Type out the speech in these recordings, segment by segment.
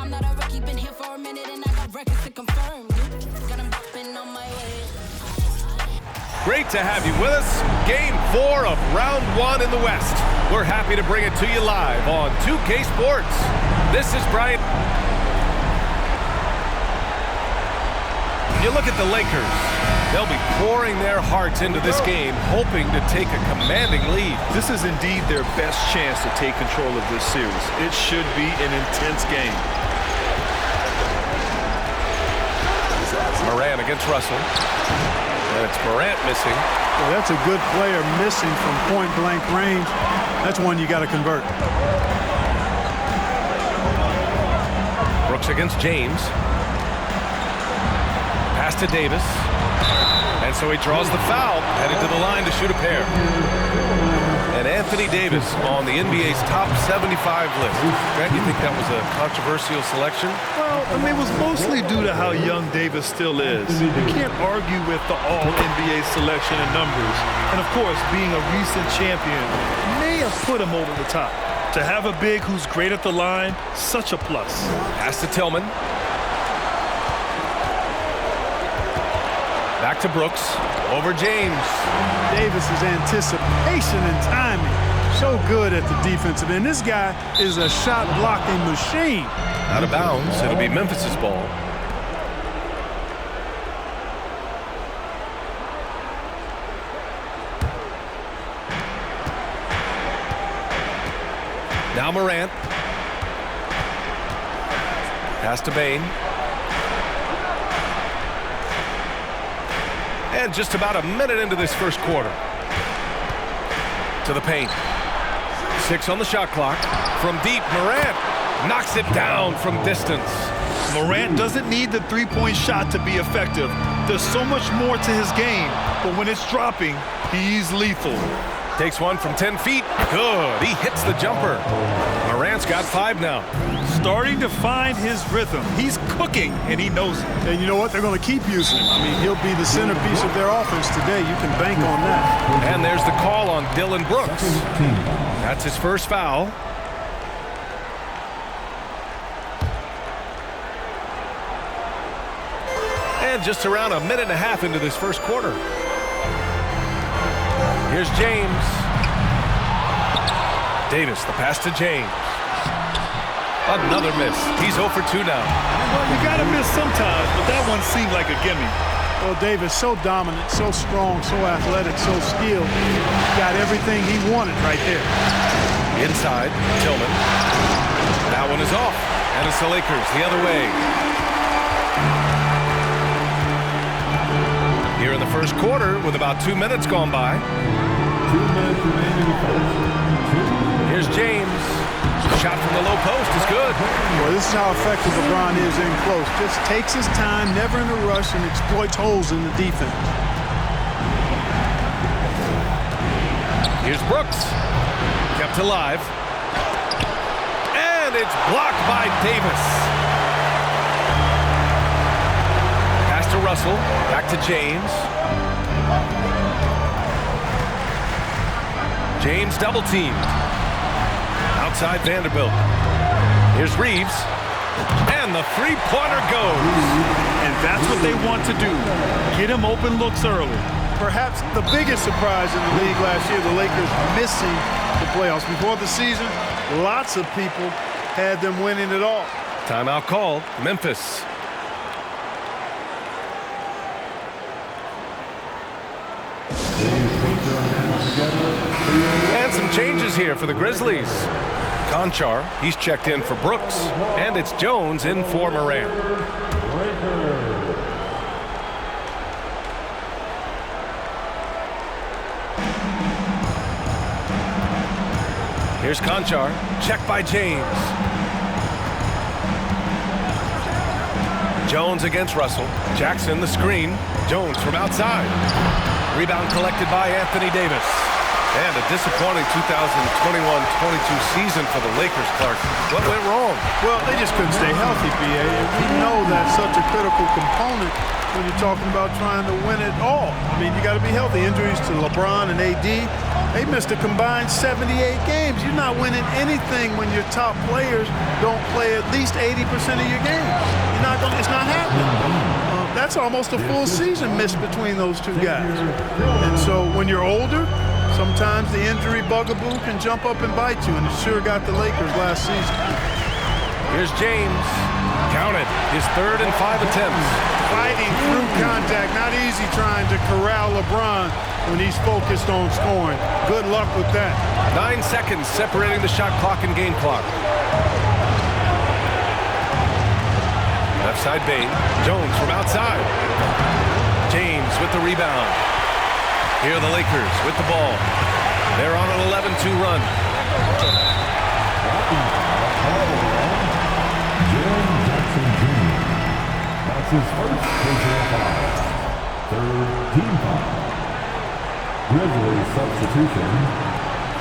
I'm not a rookie, been here for a minute and I got records to confirm. Got him bopping on my way. Great to have you with us. Game 4 of round 1 in the West. We're happy to bring it to you live on 2K Sports. This is Brian. You look at the Lakers. They'll be pouring their hearts into this game, hoping to take a commanding lead. This is indeed their best chance to take control of this series. It should be an intense game. Morant against Russell. And it's Morant missing. Well, that's a good player missing from point-blank range. That's one you got to convert. Brooks against James. Pass to Davis. And so he draws the foul, headed to the line to shoot a pair. And Anthony Davis on the NBA's top 75 list. Grant, you think that was a controversial selection? Well, I mean, it was mostly due to how young Davis still is. You can't argue with the all-NBA selection and numbers. And, of course, being a recent champion may have put him over the top. To have a big who's great at the line, such a plus. Pass to Tillman. Back to Brooks. Over James. Davis's anticipation and timing. So good at the defensive end. This guy is a shot-blocking machine. Out of bounds. It'll be Memphis's ball. Now Morant. Pass to Bane. And just about a minute into this first quarter. To the paint. 6 on the shot clock. From deep, Morant knocks it down from distance. Morant doesn't need the three-point shot to be effective. There's so much more to his game, but when it's dropping, he's lethal. Takes one from 10 feet. Good. He hits the jumper. Morant's got 5 now. Starting to find his rhythm. He's cooking, and he knows it. And you know what? They're going to keep using him. I mean, he'll be the centerpiece of their offense today. You can bank on that. And there's the call on Dillon Brooks. That's his first foul. And just around a minute and a half into this first quarter. Here's James. Davis, the pass to James. Another miss. He's 0 for 2 now. Well, you got to miss sometimes, but that one seemed like a gimme. Well, Davis, so dominant, so strong, so athletic, so skilled. Got everything he wanted right there. Inside, Tillman. That one is off. And it's the Lakers the other way. Here in the first quarter with about 2 minutes gone by. 2 minutes remaining. Here's James. Shot from the low post is good. Well, this is how effective LeBron is in close. Just takes his time, never in a rush, and exploits holes in the defense. Here's Brooks. Kept alive. And it's blocked by Davis. Pass to Russell. Back to James. James double teamed. Outside Vanderbilt. Here's Reeves. And the three-pointer goes. And that's what they want to do. Get him open looks early. Perhaps the biggest surprise in the league last year, the Lakers missing the playoffs. Before the season, lots of people had them winning it all. Timeout called. Memphis. And some changes here for the Grizzlies. Conchar, he's checked in for Brooks. And it's Jones in for Morant. Here's Conchar. Checked by James. Jones against Russell. Jackson the screen. Jones from outside. Rebound collected by Anthony Davis. And a disappointing 2021-22 season for the Lakers, Clark. What went wrong? Well, they just couldn't stay healthy, B.A. And we know that's such a critical component when you're talking about trying to win it all. I mean, you got to be healthy. Injuries to LeBron and AD, they missed a combined 78 games. You're not winning anything when your top players don't play at least 80% of your games. It's not happening. That's almost a full season missed between those two guys. And so when you're older, sometimes the injury bugaboo can jump up and bite you, and it sure got the Lakers last season. Here's James. Counted. His 3rd and 5 attempts. Fighting through contact. Not easy trying to corral LeBron when he's focused on scoring. Good luck with that. 9 seconds separating the shot clock and game clock. Left side Bane. Jones from outside. James with the rebound. Here are the Lakers with the ball. They're on an 11-2 run. That's his first personal foul. 3rd team foul. Grizzlies substitution.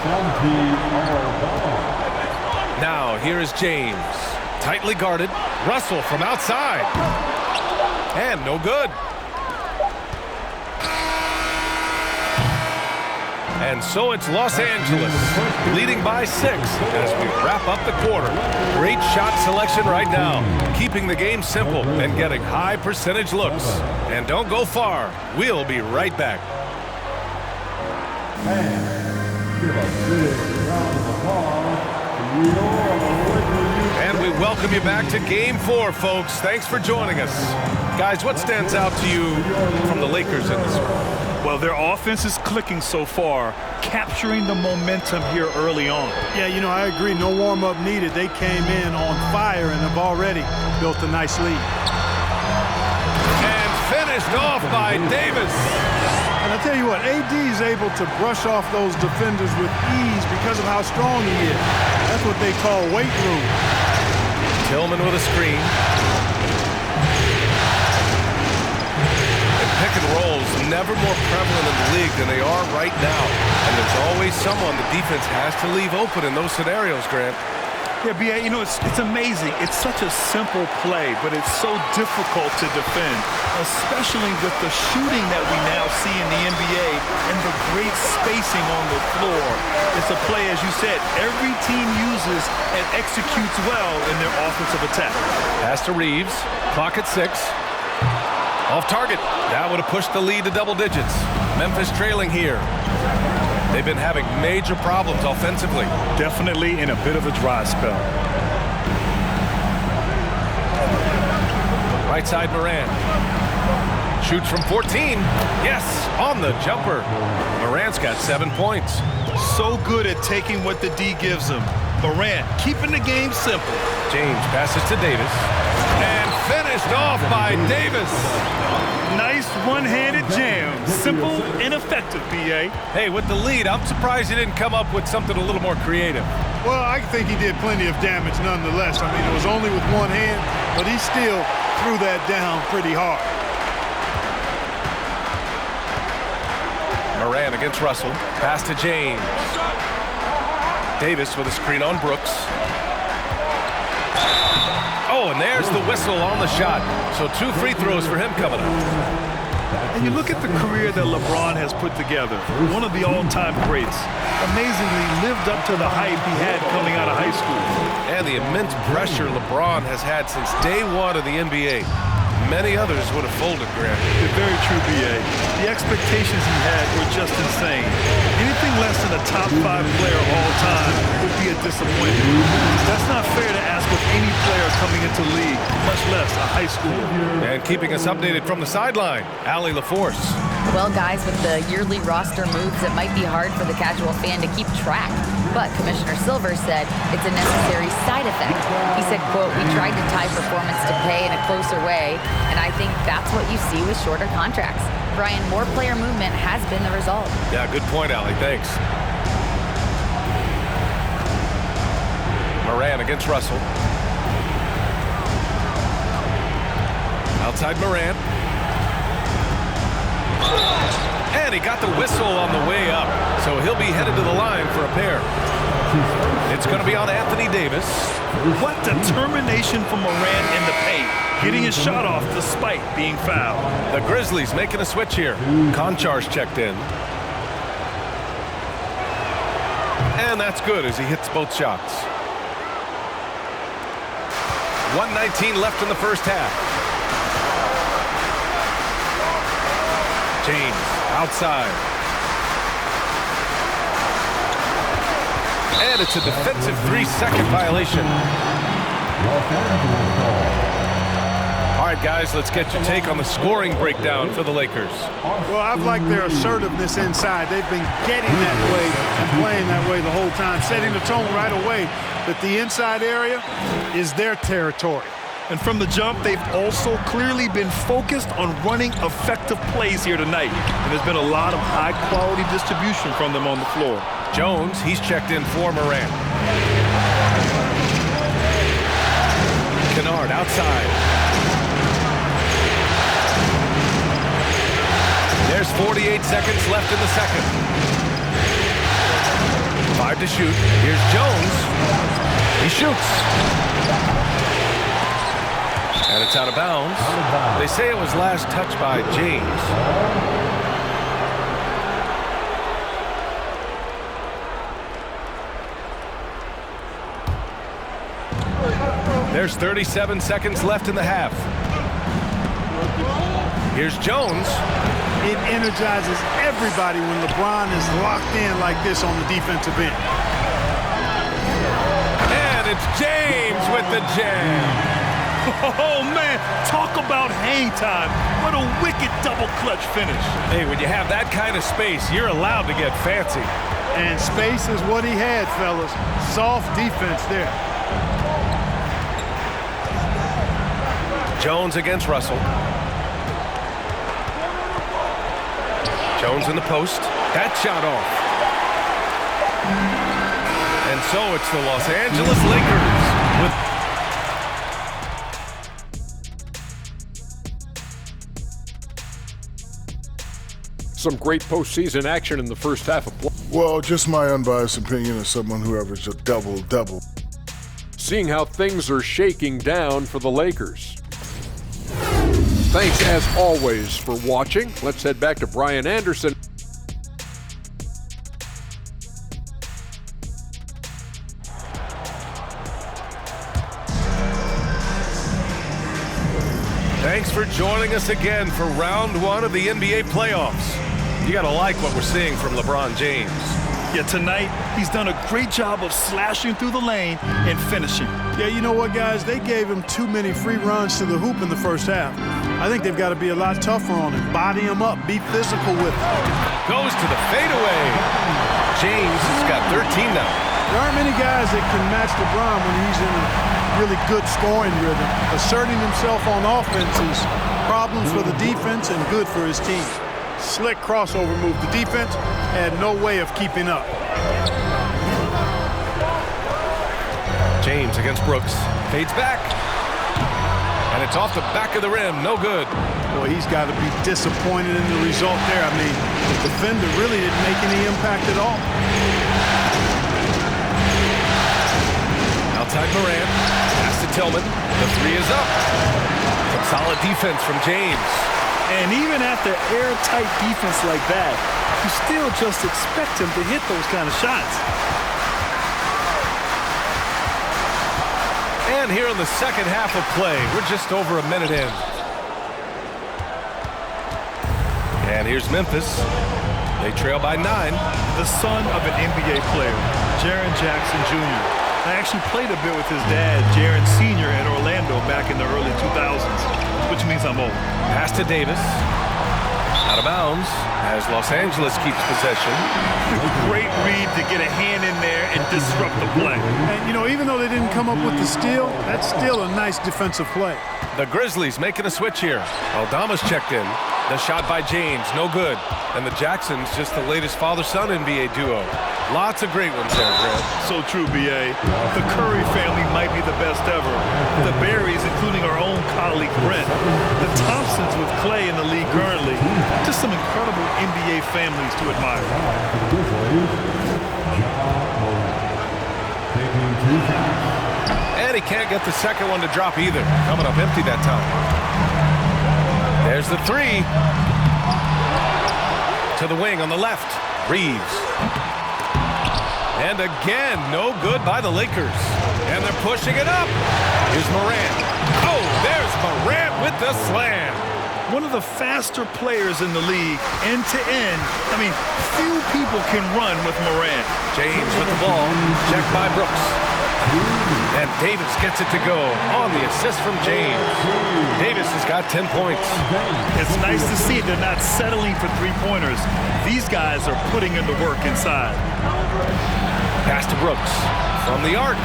Santi Aldama. Now here is James. Tightly guarded. Russell from outside. And no good. And so it's Los Angeles leading by 6 as we wrap up the quarter. Great shot selection right now, keeping the game simple and getting high percentage looks. And don't go far. We'll be right back. And give a big round of applause to your Lakers. And we welcome you back to Game 4, folks. Thanks for joining us. Guys, what stands out to you from the Lakers in this one? Well, their offense is clicking so far, capturing the momentum here early on. Yeah, I agree. No warm-up needed. They came in on fire and have already built a nice lead. And finished off by Davis. And I tell you what, AD is able to brush off those defenders with ease because of how strong he is. That's what they call weight room. Tillman with a screen. And pick and rolls never more prevalent in the league than they are right now. And there's always someone the defense has to leave open in those scenarios, Grant. Yeah, B.A., it's amazing. It's such a simple play, but it's so difficult to defend, especially with the shooting that we now see in the NBA and the great spacing on the floor. It's a play, as you said, every team uses and executes well in their offensive attack. Pass to Reeves. Clock at 6. Off target. That would have pushed the lead to double digits. Memphis trailing here. They've been having major problems offensively. Definitely in a bit of a dry spell. Right side Moran. Shoots from 14. Yes, on the jumper. Moran's got 7 points. So good at taking what the D gives him. Morant keeping the game simple. James passes to Davis. And finished off by Davis. Nice one-handed jam. Simple and effective, B.A. Hey, with the lead, I'm surprised he didn't come up with something a little more creative. Well, I think he did plenty of damage nonetheless. I mean, it was only with one hand, but he still threw that down pretty hard. Moran against Russell. Pass to James. Davis with a screen on Brooks. Oh, and there's the whistle on the shot. So 2 free throws for him coming up. And you look at the career that LeBron has put together, one of the all-time greats. Amazingly lived up to the hype he had coming out of high school. And the immense pressure LeBron has had since day 1 of the NBA. Many others would have folded, Grant. They're very true, B.A. The expectations he had were just insane. Anything less than a top 5 player of all time would be a disappointment. That's not fair to ask of any player coming into the league, much less a high schooler. And keeping us updated from the sideline, Allie LaForce. Well, guys, with the yearly roster moves, it might be hard for the casual fan to keep track. But Commissioner Silver said it's a necessary side effect. He said, quote, "We tried to tie performance to pay in a closer way, and I think that's what you see with shorter contracts." Brian, more player movement has been the result. Yeah, good point, Allie. Thanks. Moran against Russell. Outside Moran. And he got the whistle on the way up, so he'll be headed to the line for a pair. It's going to be on Anthony Davis. What determination from Morant in the paint, getting his shot off despite being fouled. The Grizzlies making a switch here. Konchar's checked in. And that's good as he hits both shots. 1:19 left in the first half. James outside. And it's a defensive 3-second violation. All right, guys, let's get your take on the scoring breakdown for the Lakers. Well, I've liked their assertiveness inside. They've been getting that way and playing that way the whole time, setting the tone right away that the inside area is their territory. And from the jump, they've also clearly been focused on running effective plays here tonight. And there's been a lot of high-quality distribution from them on the floor. Jones, he's checked in for Morant. Kennard outside. There's 48 seconds left in the second. 5 to shoot. Here's Jones. He shoots. And it's out of bounds. They say it was last touched by James. There's 37 seconds left in the half. Here's Jones. It energizes everybody when LeBron is locked in like this on the defensive end. And it's James with the jam. Oh, man, talk about hang time. What a wicked double clutch finish. Hey, when you have that kind of space, you're allowed to get fancy. And space is what he had, fellas. Soft defense there. Jones against Russell. Jones in the post. That shot off. And so it's the Los Angeles Lakers with some great postseason action in the first half of play. Well, just my unbiased opinion as someone who averaged a double-double. Seeing how things are shaking down for the Lakers. Thanks, as always, for watching. Let's head back to Brian Anderson. Thanks for joining us again for round 1 of the NBA playoffs. You gotta like what we're seeing from LeBron James. Yeah, tonight, he's done a great job of slashing through the lane and finishing. Yeah, you know what, guys? They gave him too many free runs to the hoop in the first half. I think they've got to be a lot tougher on him. Body him up. Be physical with him. Goes to the fadeaway. James has got 13 now. There aren't many guys that can match LeBron when he's in a really good scoring rhythm. Asserting himself on offense is problems for the defense and good for his team. Slick crossover move. The defense had no way of keeping up. James against Brooks. Fades back. And it's off the back of the rim. No good. Boy, he's got to be disappointed in the result there. I mean, the defender really didn't make any impact at all. Outside Morant. Pass to Tillman. The 3 is up. Some solid defense from James. And even after airtight defense like that, you still just expect him to hit those kind of shots. And here in the second half of play, we're just over a minute in. And here's Memphis. They trail by 9. The son of an NBA player, Jaren Jackson Jr. I actually played a bit with his dad, Jaren Sr. at Orlando back in the early 2000s, which means I'm old. Pass to Davis. Out of bounds as Los Angeles keeps possession. Great read to get a hand in there and disrupt the play. And, you know, even though they didn't come up with the steal, that's still a nice defensive play. The Grizzlies making a switch here. Aldama's checked in. The shot by James, no good. And the Jacksons, just the latest father-son NBA duo. Lots of great ones there, Grant. So true, B.A. The Curry family might be the best ever. The Berries, including our own colleague Brent. The Thompsons with Clay in the league currently. Just some incredible NBA families to admire. And he can't get the second one to drop either. Coming up empty that time. There's the three. To the wing on the left. Reeves. And again, no good by the Lakers. And they're pushing it up. Here's Morant. Oh, there's Morant with the slam. One of the faster players in the league, end to end. I mean, few people can run with Morant. James with the ball. Checked by Brooks. And Davis gets it to go on the assist from James. Davis has got 10 points. It's nice to see they're not settling for three-pointers. These guys are putting in the work inside. Pass to Brooks from the arc.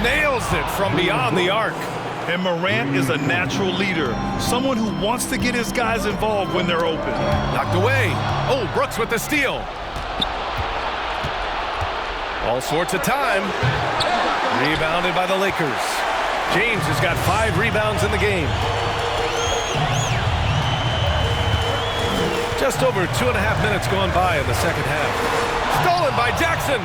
Nails it from beyond the arc. And Morant is a natural leader, someone who wants to get his guys involved when they're open. Knocked away. Oh, Brooks with the steal. All sorts of time. Rebounded by the Lakers. James has got 5 rebounds in the game. Just over 2.5 minutes gone by in the second half. Stolen by Jackson.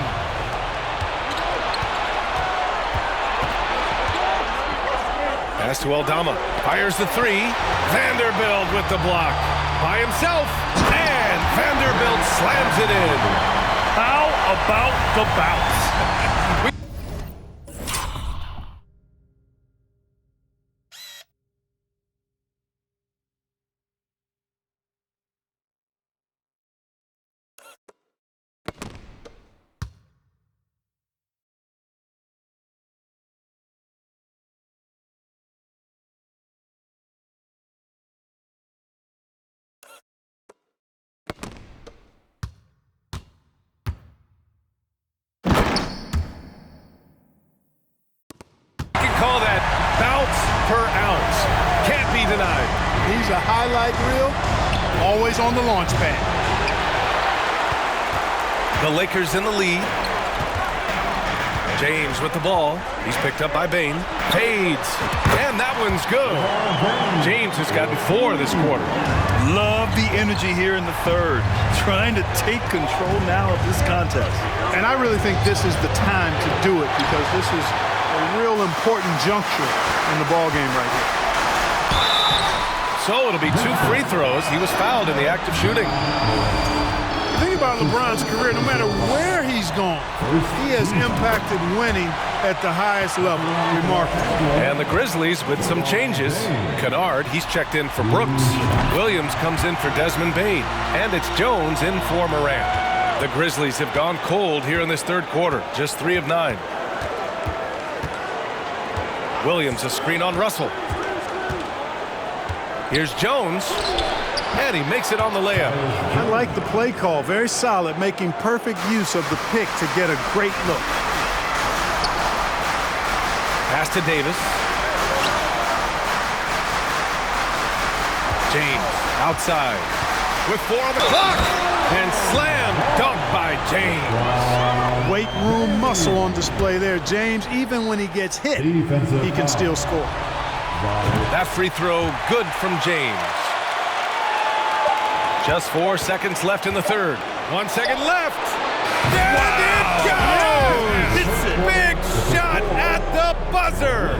Pass to Aldama. Fires the three. Vanderbilt with the block. By himself. And Vanderbilt slams it in. How about the bounce? Call that bounce per ounce. Can't be denied. He's a highlight reel, always on the launch pad. The Lakers in the lead. James with the ball. He's picked up by Bane. Fades. And that one's good. James has gotten 4 this quarter. Love the energy here in the third. Trying to take control now of this contest. And I really think this is the time to do it because this is a real important juncture in the ball game right here. So it'll be 2 free throws. He was fouled in the act of shooting. The thing about LeBron's career, no matter where he's gone, he has impacted winning at the highest level. Remarkable. And the Grizzlies with some changes. Kennard, he's checked in for Brooks. Williams comes in for Desmond Bane. And it's Jones in for Morant. The Grizzlies have gone cold here in this third quarter. Just 3 of 9. Williams, a screen on Russell. Here's Jones, and he makes it on the layup. I like the play call. Very solid, making perfect use of the pick to get a great look. Pass to Davis. James, outside. With 4 on the clock, and slam dunk by James. Weight room muscle on display there. James, even when he gets hit, he can still score. That free throw good from James. Just 4 seconds left in the third. 1 second left. And it goes! It's a big shot at the buzzer.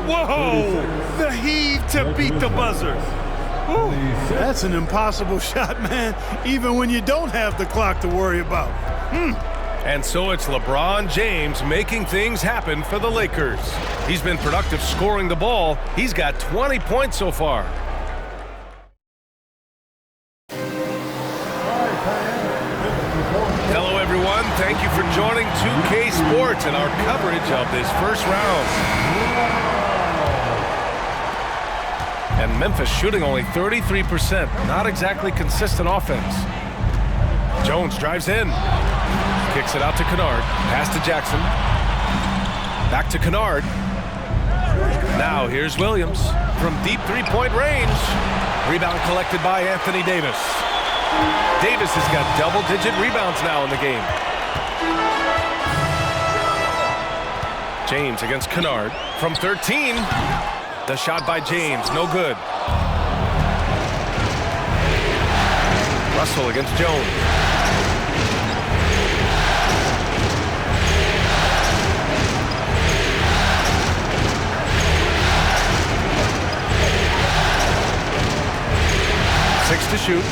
Whoa! The heave to beat the buzzer. Ooh, that's an impossible shot, man, even when you don't have the clock to worry about. And so it's LeBron James making things happen for the Lakers. He's been productive scoring the ball. He's got 20 points so far. Hello, everyone. Thank you for joining 2K Sports and our coverage of this first round. And Memphis shooting only 33%. Not exactly consistent offense. Jones drives in. Kicks it out to Kennard. Pass to Jackson. Back to Kennard. Now here's Williams from deep 3-point range. Rebound collected by Anthony Davis. Davis has got double-digit rebounds now in the game. James against Kennard from 13. The shot by James, no good. Russell against Jones. Six to shoot.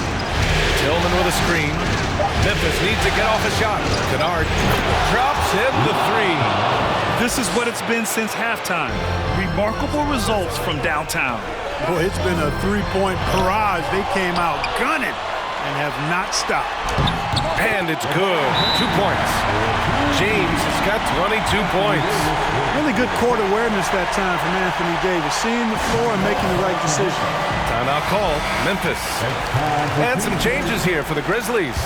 Tillman with a screen. Memphis needs to get off a shot. Kennard drops in the three. This is what it's been since halftime. Remarkable results from downtown. Boy, it's been a three-point barrage. They came out gunning and have not stopped. And it's good. 2 points. James has got 22 points. Really good court awareness that time from Anthony Davis, seeing the floor and making the right decision. Timeout call, Memphis. And some changes here for the Grizzlies.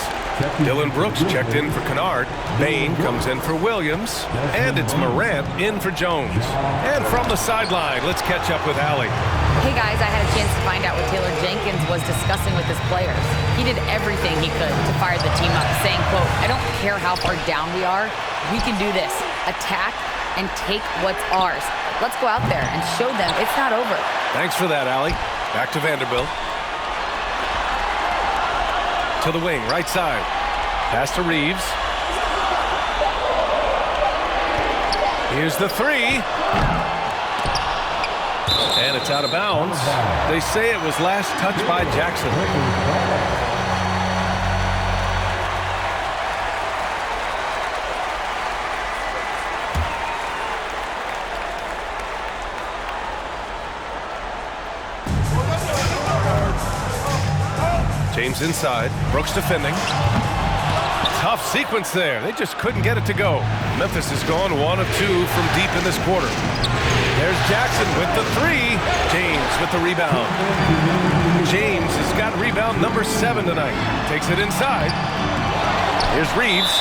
Dylan Brooks checked in for Kennard. Bain comes in for Williams. And it's Morant in for Jones. And from the sideline, let's catch up with Allie. Hey guys, I had a chance to find out what Taylor Jenkins was discussing with his players. He did everything he could to fire the team up, saying, quote, "I don't care how far down we are, we can do this. Attack and take what's ours. Let's go out there and show them it's not over." Thanks for that, Allie. Back to Vanderbilt. To the wing, right side. Pass to Reeves. Here's the three. And it's out of bounds. They say it was last touched by Jackson. James inside. Brooks defending. Tough sequence there. They just couldn't get it to go. Memphis has gone 1 of 2 from deep in this quarter. There's Jackson with the three. James with the rebound. James has got rebound number 7 tonight. Takes it inside. Here's Reeves.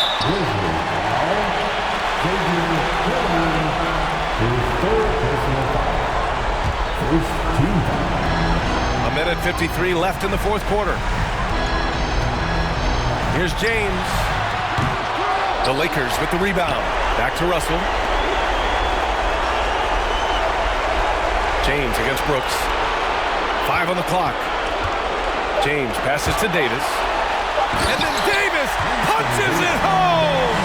A minute 53 left in the fourth quarter. Here's James. The Lakers with the rebound. Back to Russell. James against Brooks. 5 on the clock. James passes to Davis. And then Davis punches it home!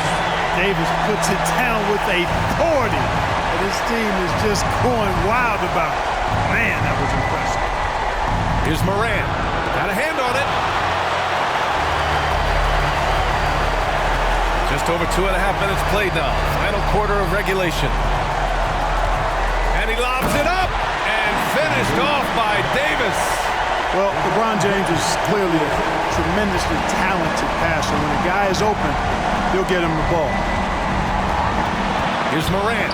Davis puts it down with authority. And his team is just going wild about it. Man, that was impressive. Here's Morant. Got a hand on it. Just over 2.5 minutes played now. Final quarter of regulation. And he lobs it up and finished off by Davis. Well, LeBron James is clearly a tremendously talented passer. When a guy is open, he'll get him the ball. Here's Morant.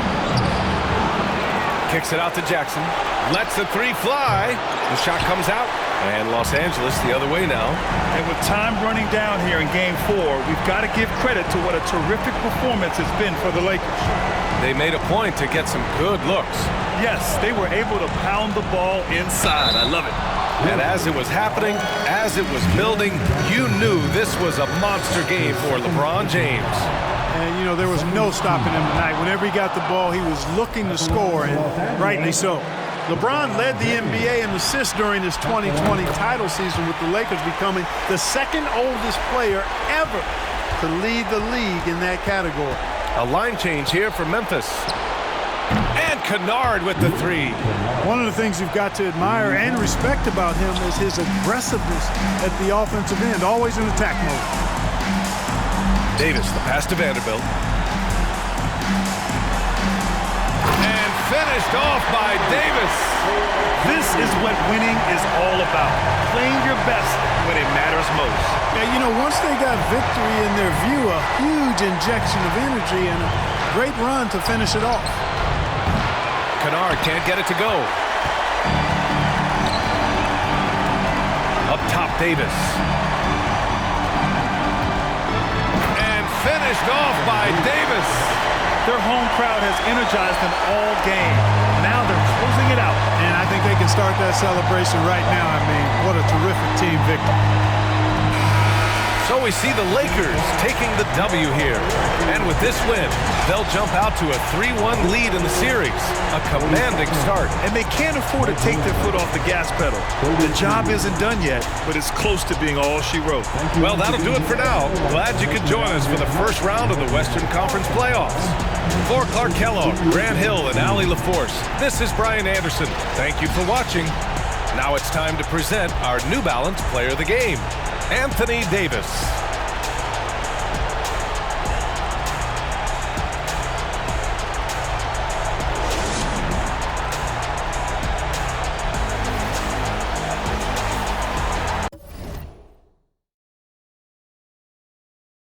Kicks it out to Jackson. Lets the three fly. The shot comes out. And Los Angeles the other way now. And with time running down here in Game 4, we've got to give credit to what a terrific performance it's been for the Lakers. They made a point to get some good looks. Yes, they were able to pound the ball inside. I love it. And as it was happening, as it was building, you knew this was a monster game for LeBron James. And, you know, there was no stopping him tonight. Whenever he got the ball, he was looking to score, and rightly so. LeBron led the NBA in assists during his 2020 title season, with the Lakers becoming the second oldest player ever to lead the league in that category. A line change here for Memphis. And Kennard with the three. One of the things you've got to admire and respect about him is his aggressiveness at the offensive end, always in attack mode. Davis, the pass to Vanderbilt. And finished off by Davis. This is what winning is all about. Playing your best when it matters most. Yeah, you know, once they got victory in their view, a huge injection of energy and a great run to finish it off. Kennard can't get it to go. Up top, Davis. And finished off by Davis. Their home crowd has energized them all game. Now they're closing it out. And I think they can start that celebration right now. I mean, what a terrific team victory. So we see the Lakers taking the W here. And with this win, they'll jump out to a 3-1 lead in the series. A commanding start. And they can't afford to take their foot off the gas pedal. The job isn't done yet, but it's close to being all she wrote. Well, that'll do it for now. Glad you could join us for the first round of the Western Conference playoffs. For Clark Kellogg, Grant Hill, and Allie LaForce, this is Brian Anderson. Thank you for watching. Now it's time to present our New Balance Player of the Game, Anthony Davis.